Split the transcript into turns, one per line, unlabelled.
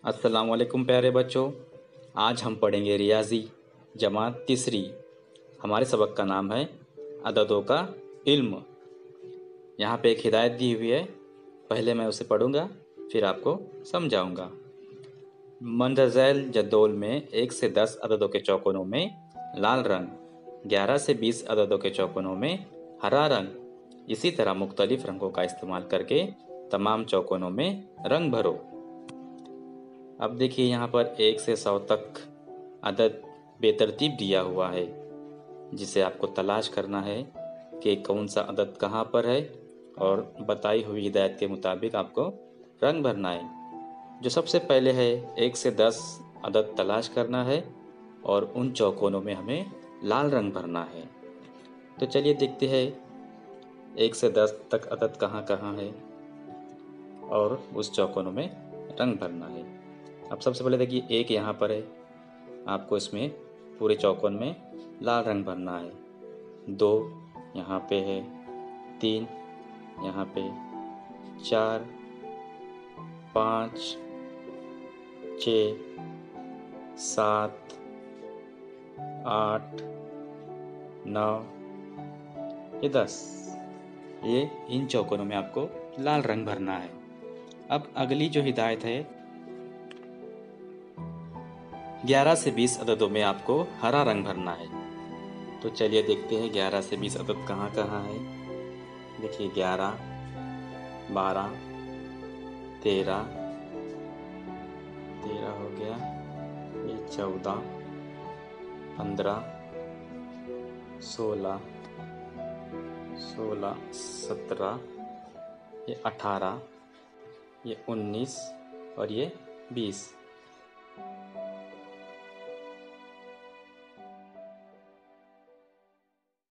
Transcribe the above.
अस्सलाम वालेकुम प्यारे बच्चों। आज हम पढ़ेंगे रियाजी जमात तीसरी। हमारे सबक का नाम है अददों का इल्म। यहाँ पे एक हिदायत दी हुई है, पहले मैं उसे पढ़ूंगा फिर आपको समझाऊंगा। मंदरजैल जद्दोल में 1 से 10 अददों के चौकोनों में लाल रंग, 11 से 20 अददों के चौकोनों में हरा रंग, इसी तरह मुख्तलिफ रंगों का इस्तेमाल करके तमाम चौकोनों में रंग भरो। अब देखिए यहाँ पर 1 से 100 तक अदद बेतरतीब दिया हुआ है, जिसे आपको तलाश करना है कि कौन सा अदद कहाँ पर है और बताई हुई हिदायत के मुताबिक आपको रंग भरना है। जो सबसे पहले है 1 से 10 अदद तलाश करना है और उन चौकोनों में हमें लाल रंग भरना है। तो चलिए देखते हैं 1 से 10 तक अदद कहाँ कहाँ है और उस चौकोनों में रंग भरना है। अब सबसे पहले देखिए 1 यहाँ पर है, आपको इसमें पूरे चौकोन में लाल रंग भरना है। 2 यहाँ पे है, 3 यहाँ पे, 4, 5, 6, 7, 8, 9, ये 10, ये इन चौकोनों में आपको लाल रंग भरना है। अब अगली जो हिदायत है 11 से 20 अददों में आपको हरा रंग भरना है। तो चलिए देखते हैं 11 से 20 अदद कहाँ कहाँ है। देखिए 11, 12, 13 हो गया, ये 14, 15, 16, 17, ये 18, ये 19 और ये 20।